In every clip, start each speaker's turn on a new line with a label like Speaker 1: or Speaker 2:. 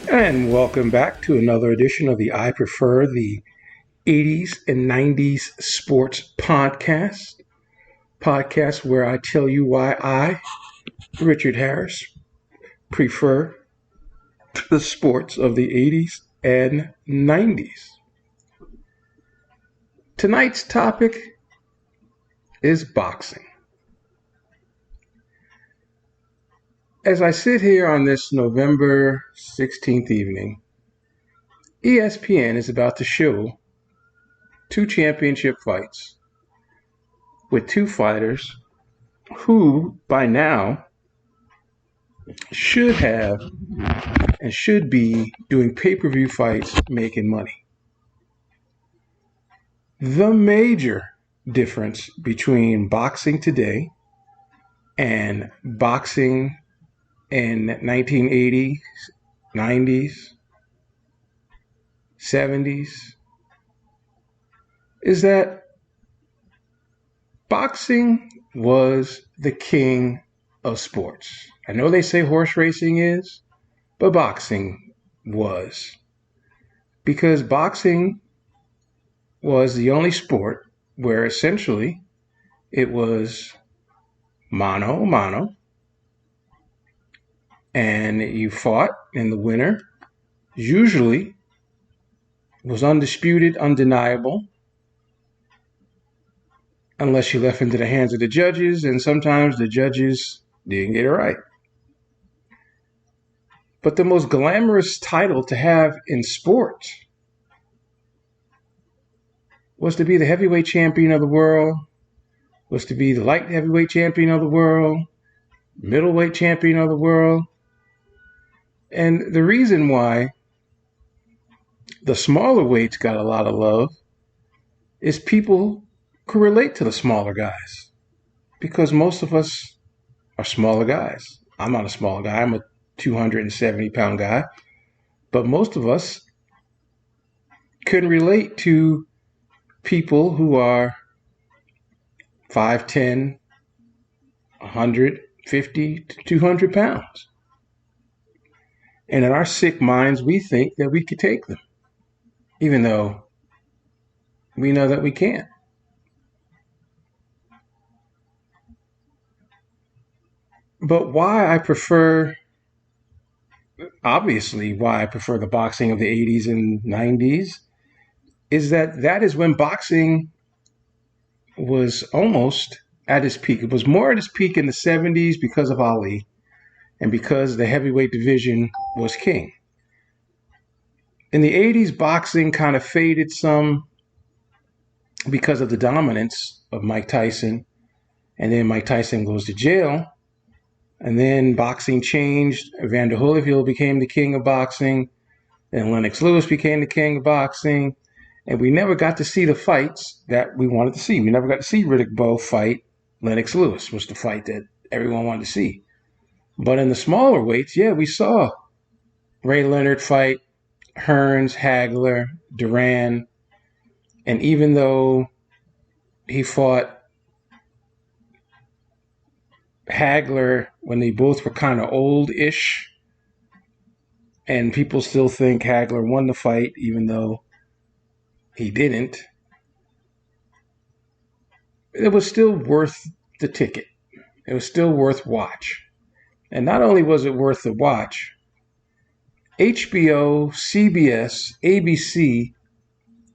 Speaker 1: And welcome back to another edition of the I Prefer the 80s and 90s Sports podcast where I tell you why I, Richard Harris, prefer the sports of the 80s and 90s. Tonight's topic is boxing. As I sit here on this November 16th evening, ESPN is about to show two championship fights with two fighters who, by now, should have and should be doing pay-per-view fights making money. The major difference between boxing today and boxing in 1980s, 90s, 70s is that boxing was the king of sports. I know they say horse racing is, but boxing was. Because boxing was the only sport where essentially it was mano a mano, and you fought, and the winner usually was undisputed, undeniable, unless you left into the hands of the judges, and sometimes the judges didn't get it right. But the most glamorous title to have in sports was to be the heavyweight champion of the world, was to be the light heavyweight champion of the world, middleweight champion of the world. And the reason why the smaller weights got a lot of love is people could relate to the smaller guys, because most of us are smaller guys. I'm not a small guy. I'm a 270-pound guy. But most of us can relate to people who are 5'10", 150 to 200 pounds. And in our sick minds, we think that we could take them, even though we know that we can't. But obviously why I prefer the boxing of the 80s and 90s is that is when boxing was almost at its peak. It was more at its peak in the 70s because of Ali and because the heavyweight division was king. In the 80s, boxing kind of faded some because of the dominance of Mike Tyson. And then Mike Tyson goes to jail. And then boxing changed. Evander Holyfield became the king of boxing. Then Lennox Lewis became the king of boxing. And we never got to see the fights that we wanted to see. We never got to see Riddick Bowe fight Lennox Lewis, was the fight that everyone wanted to see. But in the smaller weights, yeah, we saw Ray Leonard fight Hearns, Hagler, Duran. And even though he fought Hagler when they both were kind of old-ish, and people still think Hagler won the fight, even though he didn't, it was still worth the ticket. It was still worth watch. And not only was it worth the watch, HBO, CBS, ABC,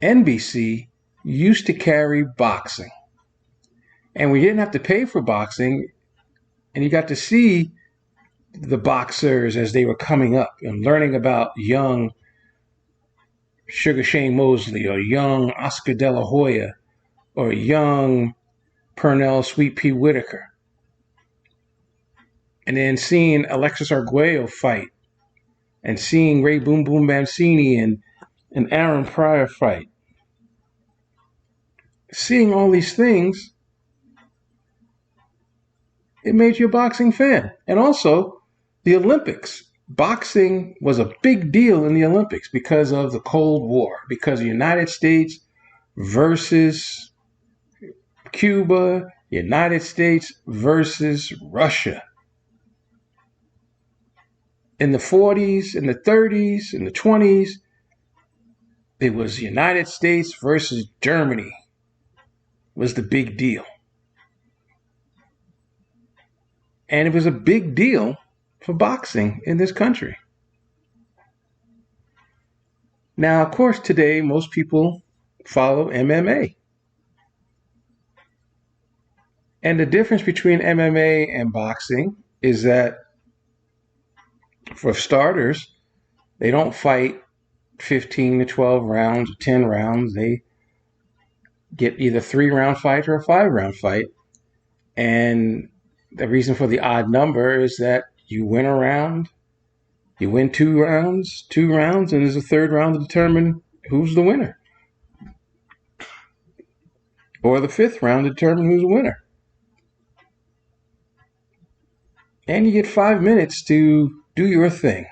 Speaker 1: NBC used to carry boxing. And we didn't have to pay for boxing, and you got to see the boxers as they were coming up and learning about young Sugar Shane Mosley or young Oscar De La Hoya or young Pernell Sweet Pea Whitaker. And then seeing Alexis Arguello fight and seeing Ray Boom Boom Mancini and Aaron Pryor fight. Seeing all these things, it made you a boxing fan. And also, the Olympics. Boxing was a big deal in the Olympics because of the Cold War, because the United States versus Cuba, United States versus Russia. In the 40s, in the 30s, in the 20s, it was United States versus Germany was the big deal. And it was a big deal for boxing in this country. Now, of course, today, most people follow MMA. And the difference between MMA and boxing is that, for starters, they don't fight 15 to 12 rounds or 10 rounds. They get either 3-round fight or a 5-round fight. And the reason for the odd number is that you win a round, you win 2 rounds, and there's a third round to determine who's the winner. Or the 5th round to determine who's the winner. And you get 5 minutes to do your thing.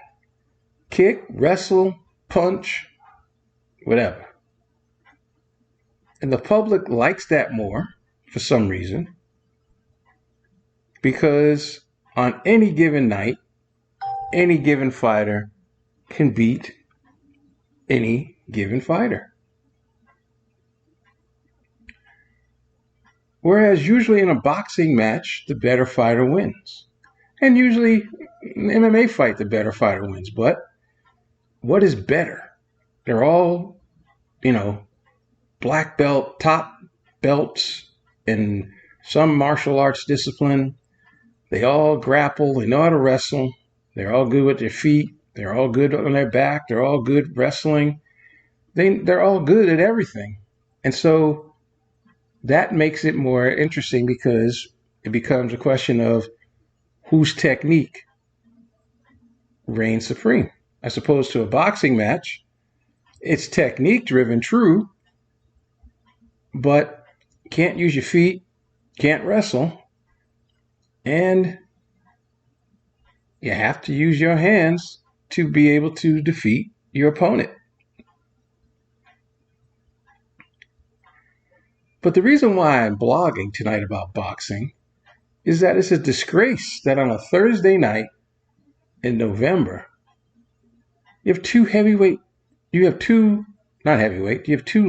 Speaker 1: Kick, wrestle, punch, whatever. And the public likes that more for some reason, because on any given night, any given fighter can beat any given fighter. Whereas usually in a boxing match, the better fighter wins. And usually in an MMA fight, the better fighter wins. But what is better? They're all, black belt, top belts in some martial arts discipline. They all grapple. They know how to wrestle. They're all good with their feet. They're all good on their back. They're all good wrestling. They're all good at everything. And so that makes it more interesting, because it becomes a question of whose technique reigns supreme. As opposed to a boxing match, it's technique driven, true, but can't use your feet, can't wrestle, and you have to use your hands to be able to defeat your opponent. But the reason why I'm blogging tonight about boxing is that it's a disgrace that on a Thursday night in November, you have two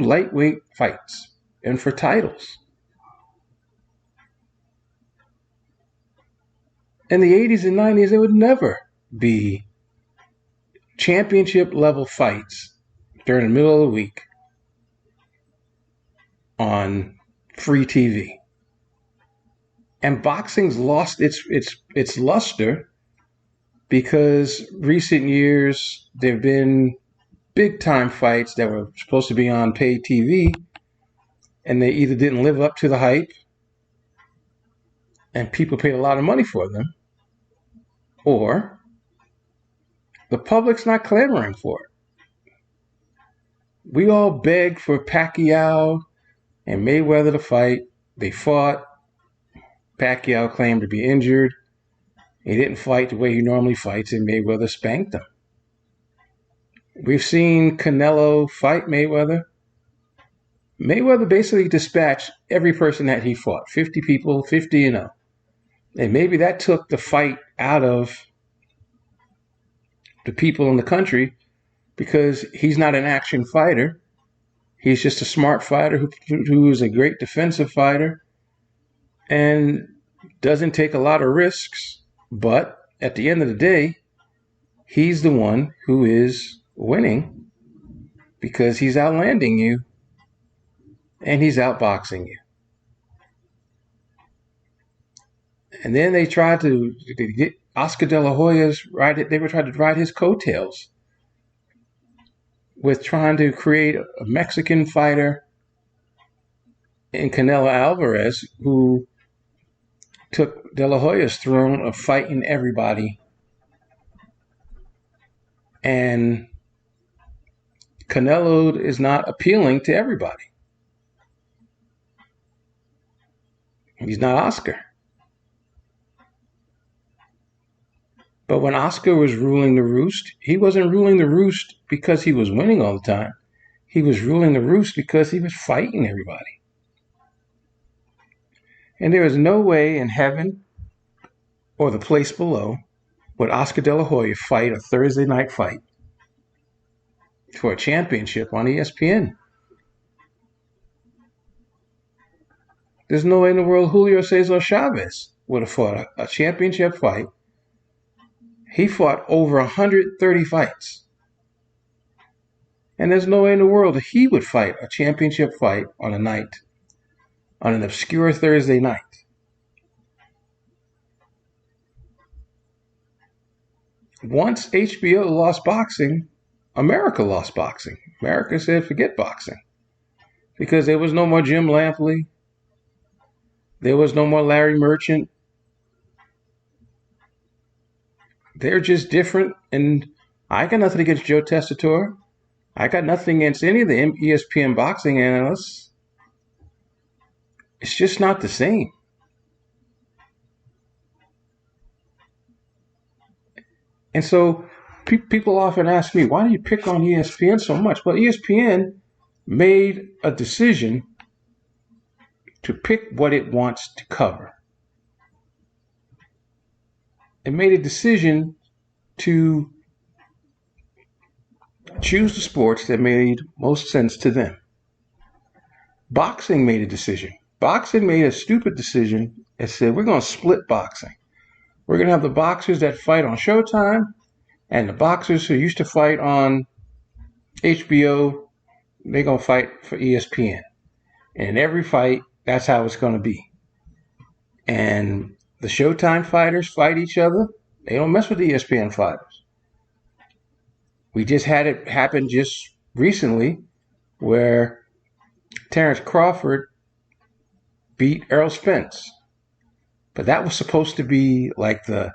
Speaker 1: lightweight fights, and for titles. In the 80s and 90s, there would never be championship level fights during the middle of the week on free TV. And boxing's lost its luster, because recent years there have been big time fights that were supposed to be on paid TV, and they either didn't live up to the hype and people paid a lot of money for them, or the public's not clamoring for it. We all begged for Pacquiao and Mayweather to fight. They fought. Pacquiao claimed to be injured. He didn't fight the way he normally fights, and Mayweather spanked him. We've seen Canelo fight Mayweather. Mayweather basically dispatched every person that he fought, 50 people, 50-0. And maybe that took the fight out of the people in the country, because he's not an action fighter. He's just a smart fighter who is a great defensive fighter and doesn't take a lot of risks. But at the end of the day, he's the one who is winning, because he's outlanding you and he's outboxing you. And then they tried to get Oscar De La Hoya's they were trying to ride his coattails with trying to create a Mexican fighter in Canelo Alvarez, who took De La Hoya's throne of fighting everybody. And Canelo is not appealing to everybody. He's not Oscar. But when Oscar was ruling the roost, he wasn't ruling the roost because he was winning all the time. He was ruling the roost because he was fighting everybody. And there is no way in heaven or the place below would Oscar De La Hoya fight a Thursday night fight for a championship on ESPN? There's no way in the world Julio Cesar Chavez would have fought a championship fight. He fought over 130 fights. And there's no way in the world that he would fight a championship fight on an obscure Thursday night. Once HBO lost boxing, America lost boxing. America said, forget boxing. Because there was no more Jim Lampley. There was no more Larry Merchant. They're just different. And I got nothing against Joe Tessitore. I got nothing against any of the ESPN boxing analysts. It's just not the same. And so people often ask me, why do you pick on ESPN so much? Well, ESPN made a decision to pick what it wants to cover. It made a decision to choose the sports that made most sense to them. Boxing made a decision. Boxing made a stupid decision and said, we're going to split boxing. We're going to have the boxers that fight on Showtime and the boxers who used to fight on HBO, they're going to fight for ESPN. And in every fight, that's how it's going to be. And the Showtime fighters fight each other. They don't mess with the ESPN fighters. We just had it happen just recently where Terrence Crawford beat Errol Spence. But that was supposed to be like the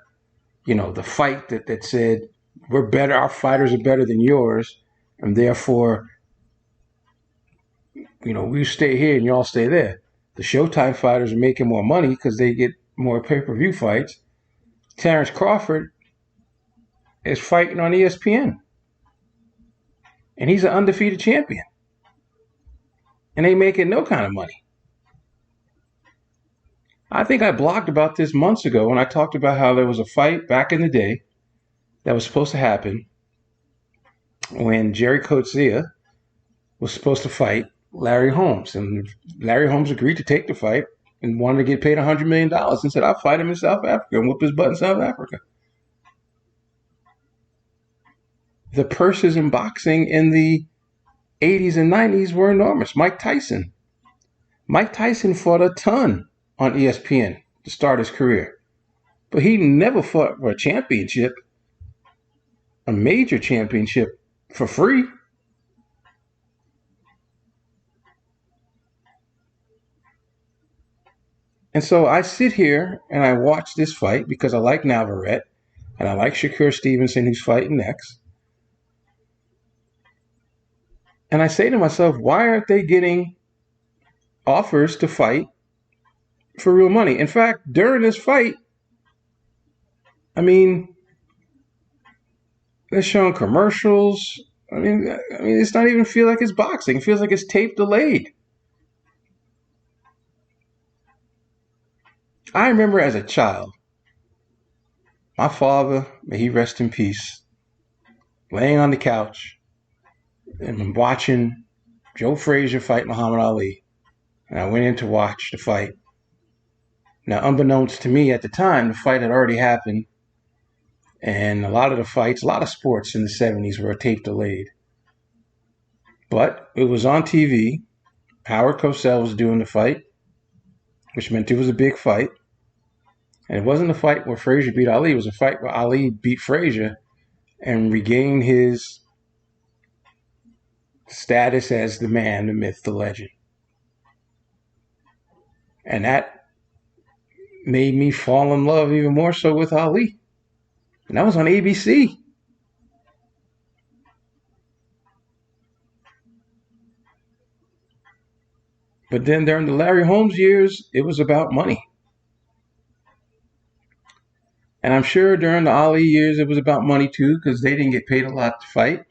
Speaker 1: fight that said, we're better, our fighters are better than yours, and therefore, we stay here and y'all stay there. The Showtime fighters are making more money because they get more pay-per-view fights. Terrence Crawford is fighting on ESPN. And he's an undefeated champion. And they making no kind of money. I think I blogged about this months ago when I talked about how there was a fight back in the day that was supposed to happen when Jerry Coetzee was supposed to fight Larry Holmes. And Larry Holmes agreed to take the fight and wanted to get paid $100 million and said, I'll fight him in South Africa and whoop his butt in South Africa. The purses in boxing in the 80s and 90s were enormous. Mike Tyson fought a ton on ESPN to start his career. But he never fought for a championship, a major championship, for free. And so I sit here and I watch this fight because I like Navarrete and I like Shakur Stevenson, who's fighting next. And I say to myself, why aren't they getting offers to fight for real money? In fact, during this fight, they're showing commercials. It's not even feel like it's boxing. It feels like it's tape delayed. I remember as a child, my father, may he rest in peace, laying on the couch and watching Joe Frazier fight Muhammad Ali. And I went in to watch the fight. Now, unbeknownst to me at the time, the fight had already happened. And a lot of sports in the 70s were tape delayed. But it was on TV. Howard Cosell was doing the fight, which meant it was a big fight. And it wasn't a fight where Frazier beat Ali. It was a fight where Ali beat Frazier and regained his status as the man, the myth, the legend. And that made me fall in love even more so with Ali. And that was on ABC. But then during the Larry Holmes years, it was about money. And I'm sure during the Ali years, it was about money too, because they didn't get paid a lot to fight.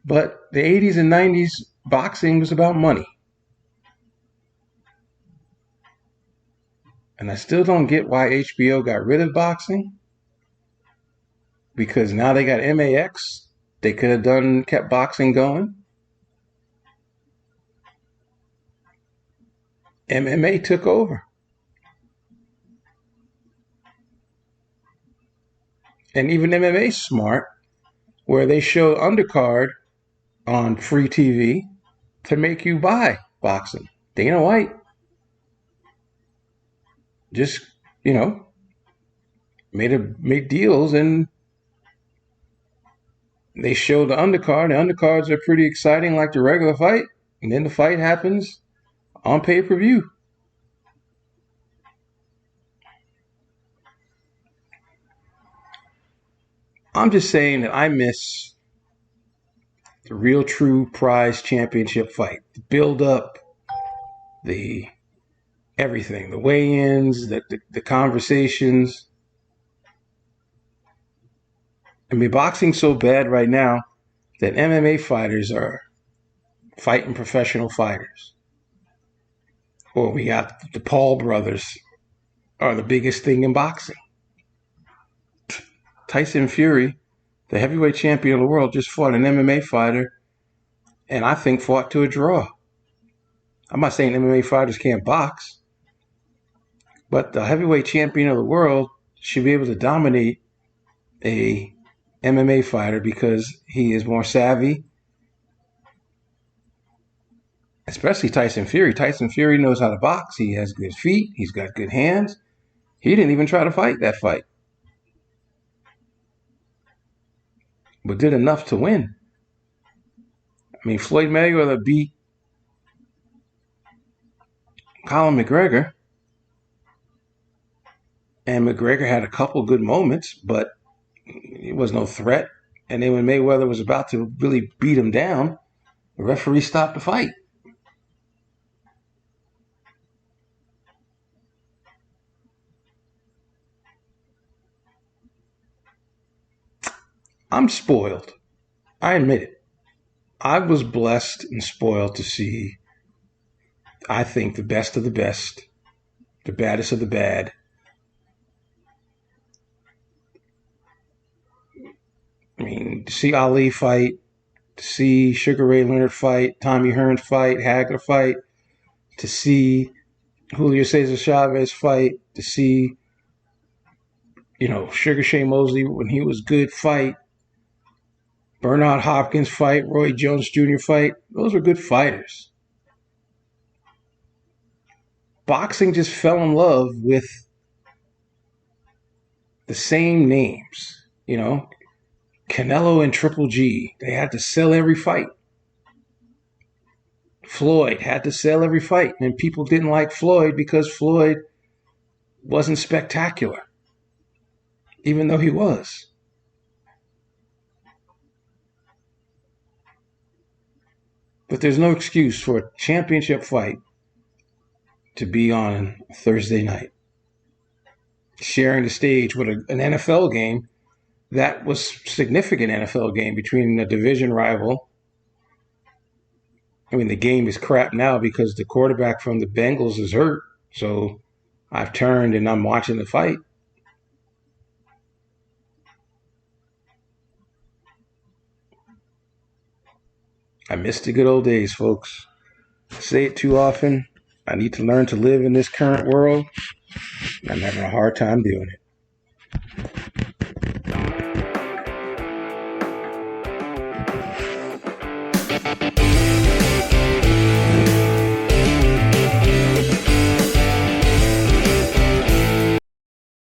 Speaker 1: But the 80s and 90s, boxing was about money. And I still don't get why HBO got rid of boxing. because now they got MAX. They could have kept boxing going. MMA took over. And even MMA's smart, where they show undercard on free TV to make you buy boxing. Dana White just, you know, made deals, and they show the undercard. The undercards are pretty exciting like the regular fight, and then the fight happens on pay-per-view. I'm just saying that I miss the real true prize championship fight. The build up, the everything, the weigh-ins, the conversations. I mean, boxing's so bad right now that MMA fighters are fighting professional fighters. Or we got the Paul brothers are the biggest thing in boxing. Tyson Fury, the heavyweight champion of the world, just fought an MMA fighter, and I think fought to a draw. I'm not saying MMA fighters can't box, but the heavyweight champion of the world should be able to dominate a MMA fighter because he is more savvy. Especially Tyson Fury. Tyson Fury knows how to box. He has good feet. He's got good hands. He didn't even try to fight that fight, but did enough to win. I mean, Floyd Mayweather beat Conor McGregor, and McGregor had a couple good moments, but it was no threat. And then when Mayweather was about to really beat him down, the referee stopped the fight. I'm spoiled. I admit it. I was blessed and spoiled to see, I think, the best of the best, the baddest of the bad. I mean, to see Ali fight, to see Sugar Ray Leonard fight, Tommy Hearns fight, Hagler fight, to see Julio Cesar Chavez fight, to see, Sugar Shane Mosley when he was good fight, Bernard Hopkins fight, Roy Jones Jr. fight. Those were good fighters. Boxing just fell in love with the same names, Canelo and Triple G. They had to sell every fight. Floyd had to sell every fight, and people didn't like Floyd because Floyd wasn't spectacular, even though he was. But there's no excuse for a championship fight to be on Thursday night, sharing the stage with an NFL game that was significant NFL game between a division rival. I mean, the game is crap now because the quarterback from the Bengals is hurt. So I've turned and I'm watching the fight. I miss the good old days, folks. I say it too often. I need to learn to live in this current world. I'm having a hard time doing it.